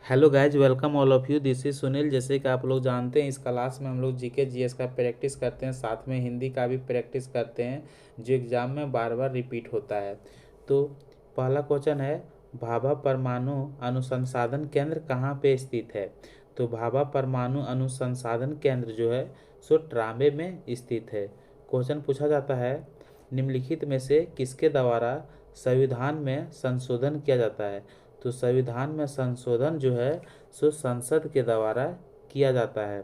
Hello guys, welcome all of you. This is Sunil. जैसे कि आप लोग जानते हैं, इस क्लास में हम लोग जीके जीएस का प्रैक्टिस करते हैं, साथ में हिंदी का भी प्रैक्टिस करते हैं जो एग्ज़ाम में बार बार रिपीट होता है। तो पहला क्वेश्चन है, भाभा परमाणु अनुसंधान केंद्र कहाँ पे स्थित है? तो भाभा परमाणु अनुसंधान केंद्र जो है सो ट्रामे में स्थित है। क्वेश्चन पूछा जाता है, निम्नलिखित में से किसके द्वारा संविधान में संशोधन किया जाता है? तो संविधान में संशोधन जो है सो संसद के द्वारा किया जाता है।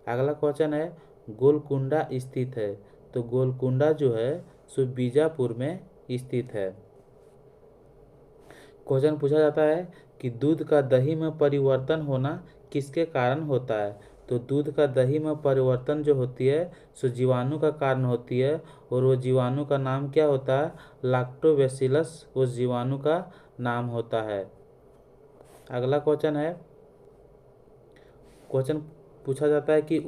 अगला क्वेश्चन है, गोलकुंडा स्थित है? तो गोलकुंडा जो है सो बीजापुर में स्थित है। क्वेश्चन पूछा जाता है कि दूध का दही में परिवर्तन होना किसके कारण होता है? तो दूध का दही में परिवर्तन जो होती है सो जीवाणु का कारण होती है, और वो जीवाणु का नाम क्या होता है? लैक्टोबैसिलस उस जीवाणु का नाम होता है। अगला क्वेश्चन है, क्वेश्चन पूछा जाता है कि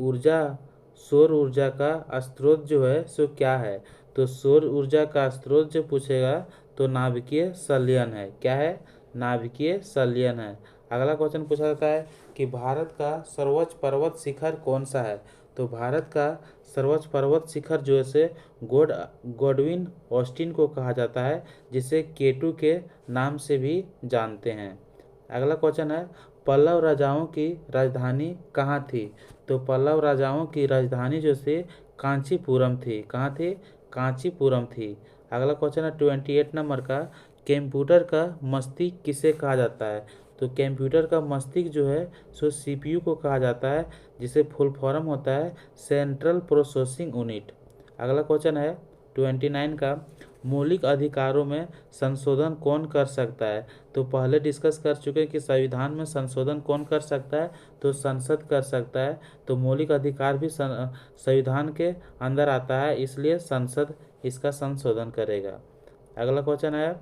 सौर ऊर्जा का स्रोत जो है सो क्या है? तो सौर ऊर्जा का स्रोत जो पूछेगा तो नाभिकीय संलयन है। क्या है? नाभिकीय संलयन है। अगला क्वेश्चन पूछा जाता है कि भारत का सर्वोच्च पर्वत शिखर कौन सा है? तो भारत का सर्वोच्च पर्वत शिखर जो है से गोडविन ऑस्टिन को कहा जाता है, जिसे केटू के नाम से भी जानते हैं। अगला क्वेश्चन है, पल्लव राजाओं की राजधानी कहाँ थी? तो पल्लव राजाओं की राजधानी जो से कांचीपुरम थी। कहाँ थी? कांचीपुरम थी। अगला क्वेश्चन है 28 नंबर का, कंप्यूटर का मस्तिष्क किसे कहा जाता है? तो कंप्यूटर का मस्तिष्क जो है सो सीपीयू को कहा जाता है, जिसे फुल फॉर्म होता है सेंट्रल प्रोसेसिंग यूनिट। अगला क्वेश्चन है 29 का, मौलिक अधिकारों में संशोधन कौन कर सकता है? तो पहले डिस्कस कर चुके हैं कि संविधान में संशोधन कौन कर सकता है? तो संसद कर सकता है। तो मौलिक अधिकार भी संविधान के अंदर आता है, इसलिए संसद इसका संशोधन करेगा। अगला क्वेश्चन है,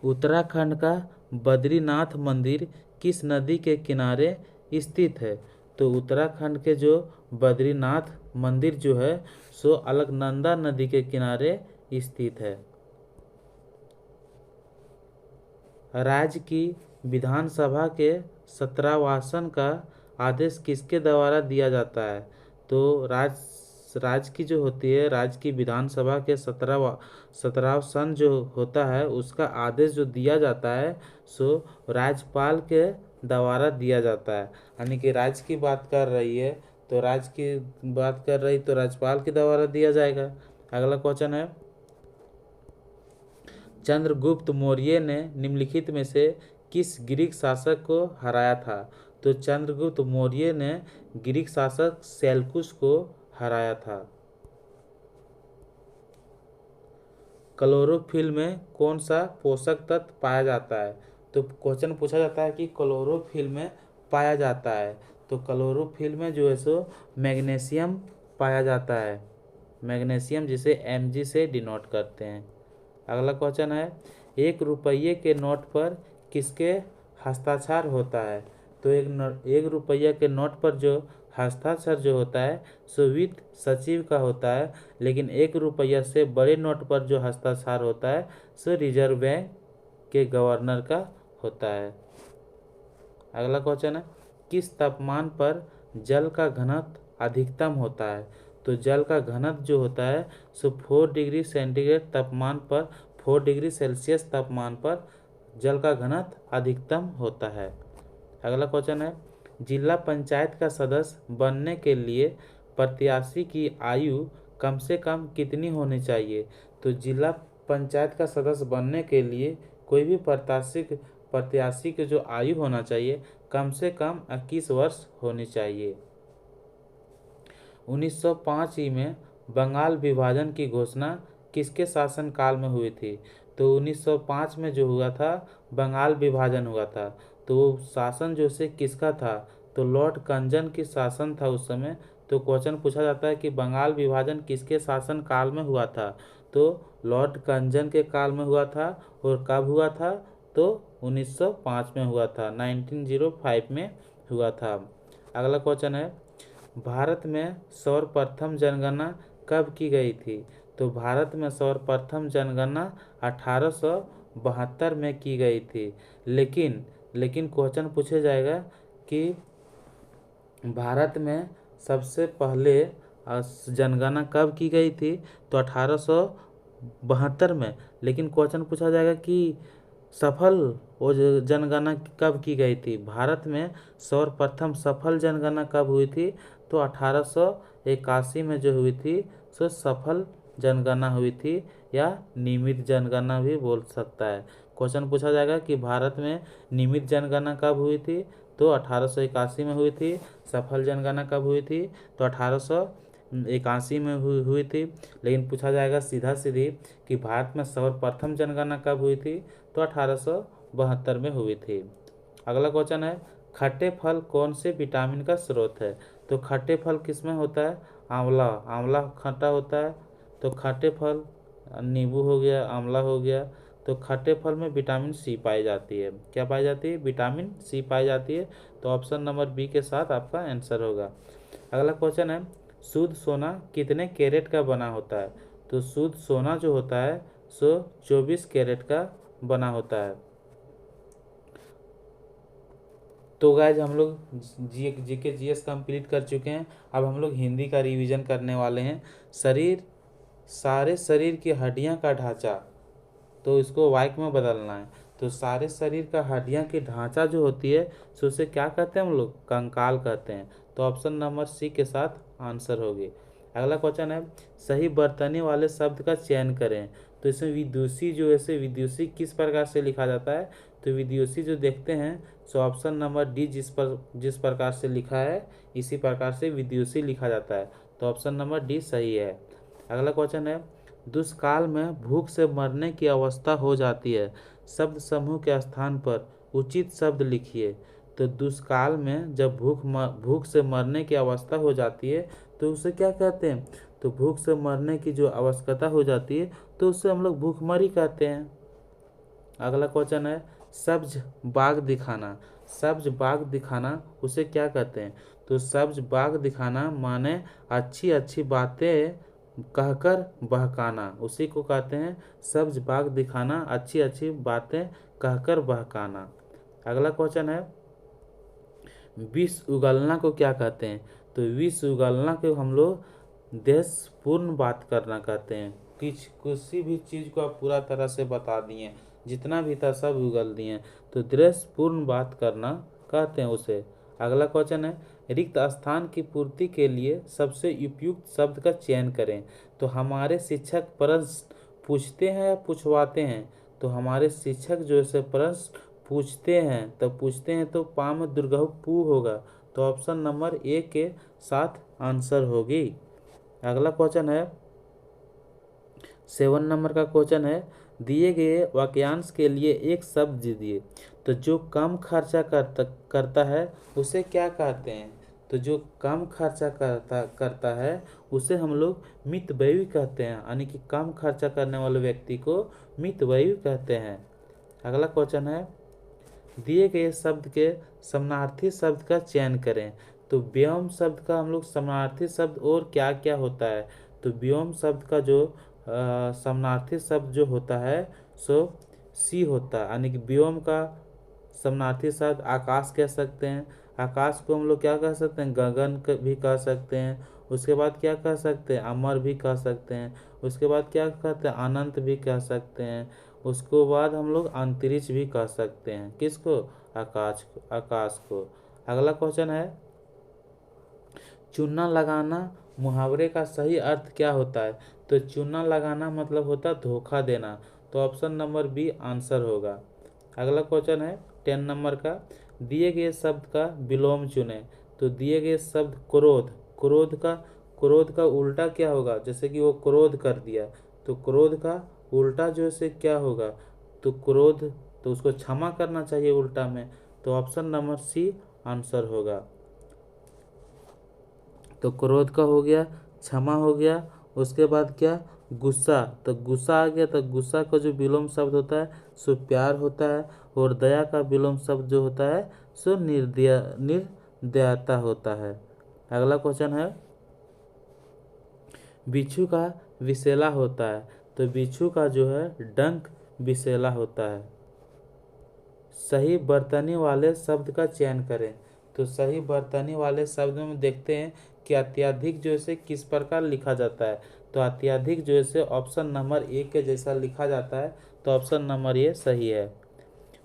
उत्तराखंड का बद्रीनाथ मंदिर किस नदी के किनारे स्थित है? तो उत्तराखंड के जो बद्रीनाथ मंदिर जो है सो अलकनंदा नदी के किनारे स्थित है। राज्य की विधानसभा के 17वासन का आदेश किसके द्वारा दिया जाता है? तो राज्य की जो होती है, राज्य की विधानसभा के 17वां जो होता है उसका आदेश जो दिया जाता है सो राज्यपाल के द्वारा दिया जाता है। यानी कि राज्य की बात कर रही है तो राज्य की बात कर रही तो राज्यपाल के द्वारा दिया जाएगा। अगला क्वेश्चन है, चंद्रगुप्त मौर्य ने निम्नलिखित में से किस ग्रीक शासक को हराया था? तो चंद्रगुप्त मौर्य ने ग्रीक शासक सेल्युकस को हराया था। क्लोरोफिल में कौन सा पोषक तत्व पाया जाता है? तो क्वेश्चन पूछा जाता है कि क्लोरोफिल में पाया जाता है, तो क्लोरोफिल में जो है सो मैग्नीशियम पाया जाता है। मैग्नीशियम जिसे Mg से डिनोट करते हैं। अगला क्वेश्चन है, 1 रुपये के नोट पर किसके हस्ताक्षर होता है? तो 1 रुपये के नोट पर जो हस्ताक्षर जो होता है सो वित्त सचिव का होता है, लेकिन 1 रुपया से बड़े नोट पर जो हस्ताक्षर होता है सो रिजर्व बैंक के गवर्नर का होता है। अगला क्वेश्चन है, किस तापमान पर जल का घनत्व अधिकतम होता है? तो जल का घनत्व जो होता है सो 4 डिग्री सेंटीग्रेड तापमान पर 4 डिग्री सेल्सियस तापमान पर जल का घनत्व अधिकतम होता है। अगला क्वेश्चन है, जिला पंचायत का सदस्य बनने के लिए प्रत्याशी की आयु कम से कम कितनी होनी चाहिए? तो जिला पंचायत का सदस्य बनने के लिए कोई भी प्रत्याशी की जो आयु होना चाहिए कम से कम 21 वर्ष होनी चाहिए। 1905 में बंगाल विभाजन की घोषणा किसके शासनकाल में हुई थी? तो 1905 में जो हुआ था बंगाल विभाजन हुआ था, तो शासन जो से किसका था? तो लॉर्ड कर्जन की शासन था उस समय। तो क्वेश्चन पूछा जाता है कि बंगाल विभाजन किसके शासन काल में हुआ था? तो लॉर्ड कर्जन के काल में हुआ था। और कब हुआ था? तो 1905 में हुआ था, 1905 में हुआ था। अगला क्वेश्चन है, भारत में सर्वप्रथम जनगणना कब की गई थी? तो भारत में सर्वप्रथम जनगणना 1872 में की गई थी, लेकिन लेकिन क्वेश्चन पूछे जाएगा कि भारत में सबसे पहले जनगणना कब की गई थी, तो 1872 में। लेकिन क्वेश्चन पूछा जाएगा कि सफल वो जो जनगणना कब की गई थी, भारत में सर्वप्रथम सफल जनगणना कब हुई थी, तो 1881 में जो हुई थी सो सफल जनगणना हुई थी, या नियमित जनगणना भी बोल सकता है। क्वेश्चन पूछा जाएगा कि भारत में नियमित जनगणना कब हुई थी, तो 1881 में हुई थी। सफल जनगणना कब हुई थी, तो 1881 में हुई थी। लेकिन पूछा जाएगा सीधा सीधी कि भारत में सर्वप्रथम जनगणना कब हुई थी, तो 1872 में हुई थी। अगला क्वेश्चन है, खट्टे फल कौन से विटामिन का स्रोत है, तो खट्टे फल किसमें होता है, आंवला। आंवला खट्टा होता है, तो खट्टे फल नींबू हो गया, आंवला हो गया। तो खट्टे फल में विटामिन सी पाई जाती है। क्या पाई जाती है, विटामिन सी पाई जाती है। तो ऑप्शन नंबर बी के साथ आपका आंसर होगा। अगला क्वेश्चन है, शुद्ध सोना कितने कैरेट का बना होता है, तो शुद्ध सोना जो होता है सो 24 कैरेट का बना होता है। तो गाइज हम लोग जीके जीएस कंप्लीट कर चुके हैं। अब हम लोग हिंदी का रिवीजन करने वाले हैं। सारे शरीर की हड्डियां का ढांचा, तो इसको वाक्य में बदलना है। तो सारे शरीर का हड्डियां की ढांचा जो होती है सो उसे क्या कहते हैं हम लोग, कंकाल कहते हैं। तो ऑप्शन नंबर सी के साथ आंसर होगी। अगला क्वेश्चन है, सही बर्तनी वाले शब्द का चयन करें। तो इसमें विदुषी जो है, विदुषी किस प्रकार से लिखा जाता है, तो विदुषी जो देखते हैं सो ऑप्शन नंबर डी जिस प्रकार से लिखा है इसी प्रकार से विदुषी लिखा जाता है। तो ऑप्शन नंबर डी सही है। अगला क्वेश्चन है, दुष्काल में भूख से मरने की अवस्था हो जाती है, शब्द समूह के स्थान पर उचित शब्द लिखिए। तो दुष्काल में जब भूख से मरने की अवस्था हो जाती है तो उसे क्या कहते हैं, तो भूख से मरने की जो आवश्यकता हो जाती है तो उसे हम लोग भूखमरी कहते हैं। अगला क्वेश्चन है, सब्ज बाग दिखाना। सब्ज बाग दिखाना उसे क्या कहते हैं, तो सब्ज बाग दिखाना माने अच्छी अच्छी बातें कहकर बहकाना, उसी को कहते हैं सब्ज बाग दिखाना, अच्छी अच्छी बातें कहकर बहकाना। अगला क्वेश्चन है, विष उगलना को क्या कहते हैं, तो विष उगलना को हम लोग देशपूर्ण बात करना कहते हैं। किसी भी चीज़ को आप पूरा तरह से बता दिए, जितना भी था सब उगल दिए, तो दृश्यपूर्ण बात करना कहते हैं उसे। अगला क्वेश्चन है, रिक्त स्थान की पूर्ति के लिए सबसे उपयुक्त शब्द का चयन करें। तो हमारे शिक्षक प्रश्न पूछते हैं या पूछवाते हैं, तो हमारे शिक्षक जो है प्रश्न पूछते हैं, तब पूछते हैं तो पाम दुर्गहु पू होगा। तो ऑप्शन नंबर ए के साथ आंसर होगी। अगला क्वेश्चन है 7 नंबर का क्वेश्चन है, दिए गए वाक्यांश के लिए एक शब्द दिए। तो जो कम खर्चा करता है उसे क्या कहते हैं, तो जो कम खर्चा करता है उसे हम लोग मितव्ययी कहते हैं, यानी कि कम खर्चा करने वाले व्यक्ति को मितव्ययी कहते हैं। अगला क्वेश्चन है, दिए गए शब्द के समानार्थी शब्द का चयन करें। तो व्योम शब्द का हम लोग समानार्थी शब्द और क्या क्या होता है, तो व्योम शब्द का जो समानार्थी शब्द जो होता है सो सी होता है, यानी कि व्योम का समानार्थी शब्द आकाश कह सकते हैं। आकाश को हम लोग क्या कह सकते हैं, गगन भी कह सकते हैं। उसके बाद क्या कह सकते हैं, अमर भी कह सकते हैं। उसके बाद क्या कहते हैं, अनंत भी कह सकते हैं। उसको बाद हम लोग अंतरिक्ष भी कह सकते हैं, किसको, आकाश को। अगला क्वेश्चन है, चूना लगाना मुहावरे का सही अर्थ क्या होता है, तो चूना लगाना मतलब होता है धोखा देना। तो ऑप्शन नंबर बी आंसर होगा। अगला क्वेश्चन है 10 नंबर का, दिए गए शब्द का विलोम चुने। तो दिए गए शब्द क्रोध, क्रोध का उल्टा क्या होगा, जैसे कि वो क्रोध कर दिया तो क्रोध का उल्टा जो है क्या होगा, तो क्रोध, तो उसको क्षमा करना चाहिए उल्टा में। तो ऑप्शन नंबर सी आंसर होगा। तो क्रोध का हो गया, क्षमा हो गया। उसके बाद क्या, गुस्सा, तो गुस्सा आ गया। तो गुस्सा का जो विलोम शब्द होता है सो प्यार होता है, और दया का विलोम शब्द जो होता है सो निर्दयता होता है। अगला क्वेश्चन है, बिच्छू का विषैला होता है। तो बिच्छू का जो है डंक विषैला होता है। सही बर्तनी वाले शब्द का चयन करें। तो सही बर्तनी वाले शब्द में देखते हैं कि अत्यधिक जो है किस प्रकार लिखा जाता है। तो अत्यधिक जो है ऑप्शन नंबर 1 के जैसा लिखा जाता है। तो ऑप्शन नंबर ये सही है।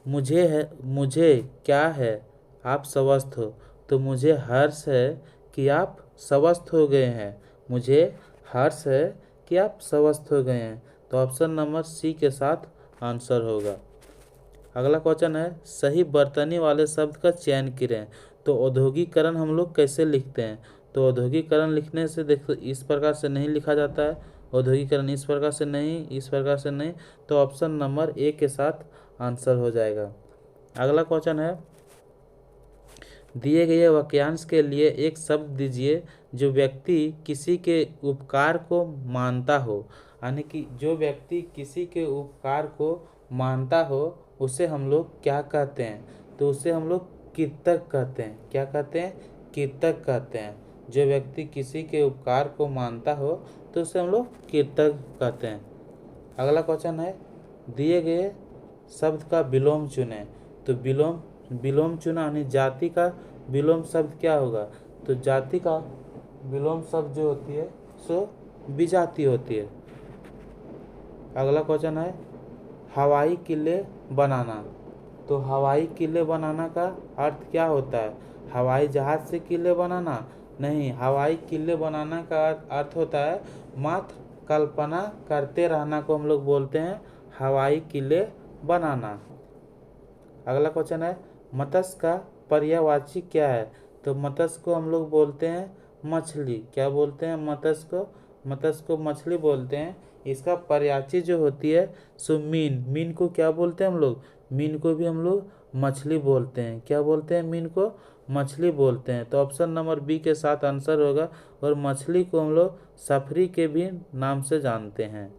मुझे क्या है आप स्वस्थ हो। तो मुझे हर्ष है कि आप स्वस्थ हो गए हैं। मुझे हर्ष है कि आप स्वस्थ हो गए हैं। तो ऑप्शन नंबर सी के साथ आंसर होगा। अगला क्वेश्चन है सही बर्तनी वाले शब्द का चयन करें। तो औद्योगिकरण हम लोग कैसे लिखते हैं। तो औद्योगिकरण लिखने से देखो इस प्रकार से नहीं लिखा जाता है। औद्योगिकरण इस प्रकार से नहीं, इस प्रकार से नहीं। तो ऑप्शन नंबर ए के साथ आंसर हो जाएगा। अगला क्वेश्चन है दिए गए वाक्यांश के लिए एक शब्द दीजिए जो व्यक्ति किसी के उपकार को मानता हो। यानी कि जो व्यक्ति किसी के उपकार को मानता हो उसे हम लोग क्या कहते हैं। तो उसे हम लोग कृतज्ञ कहते हैं। क्या कहते हैं? कृतज्ञ कहते हैं। जो व्यक्ति किसी के उपकार को मानता हो तो उसे हम लोग कृतज्ञ कहते हैं। अगला क्वेश्चन है दिए गए शब्द का विलोम चुनें। तो विलोम चुना यानी जाति का विलोम शब्द क्या होगा। तो जाति का विलोम शब्द जो होती है सो विजाति होती है। अगला क्वेश्चन है हवाई किले बनाना। तो हवाई किले बनाना का अर्थ क्या होता है। हवाई जहाज से किले बनाना नहीं, हवाई किले बनाना का अर्थ होता है मात्र कल्पना करते रहना को हम लोग बोलते हैं हवाई किले बनाना। अगला क्वेश्चन है मत्स्य का पर्यायवाची क्या है। तो मत्स्य को हम लोग बोलते हैं मछली। क्या बोलते हैं मत्स्य को? मत्स्य को मछली बोलते हैं। इसका पर्यायवाची जो होती है सो मीन। मीन को क्या बोलते हैं हम लोग? मीन को भी हम लोग मछली बोलते हैं। क्या बोलते हैं? मीन को मछली बोलते हैं। तो ऑप्शन नंबर बी के साथ आंसर होगा। और मछली को हम लोग सफरी के भी नाम से जानते हैं।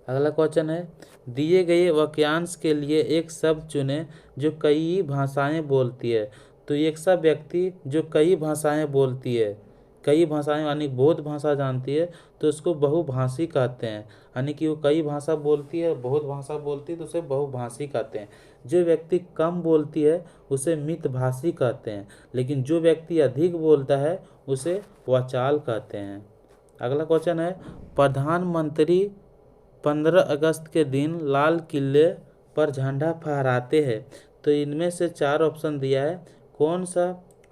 अगला क्वेश्चन है दिए गए वाक्यांश के लिए एक शब्द चुनें जो कई भाषाएं बोलती है। तो एक सा व्यक्ति जो कई भाषाएं बोलती है, कई भाषाएं यानी बहुत भाषा जानती है तो उसको बहुभाषी कहते हैं। यानी कि वो कई भाषा बोलती है, बहुत भाषा बोलती है तो उसे बहुभाषी कहते हैं। जो व्यक्ति कम बोलती है उसे मितभाषी कहते हैं। लेकिन जो व्यक्ति अधिक बोलता है उसे वाचाल कहते हैं। अगला क्वेश्चन है प्रधानमंत्री 15 अगस्त के दिन लाल किले पर झंडा फहराते हैं। तो इनमें से 4 ऑप्शन दिया है, कौन सा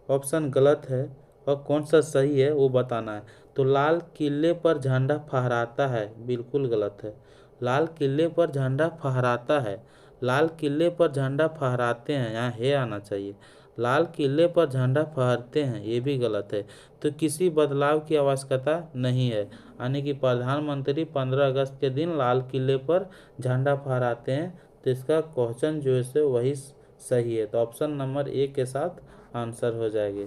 ऑप्शन गलत है और कौन सा सही है वो बताना है। तो लाल किले पर झंडा फहराता है बिल्कुल गलत है। लाल किले पर झंडा फहराता है, लाल किले पर झंडा फहराते हैं यहाँ है आना चाहिए। लाल किले पर झंडा फहरते हैं ये भी गलत है। तो किसी बदलाव की आवश्यकता नहीं है। यानी कि प्रधानमंत्री 15 अगस्त के दिन लाल किले पर झंडा फहराते हैं। तो इसका क्वेश्चन जो है वही सही है। तो ऑप्शन नंबर ए के साथ आंसर हो जाएगी।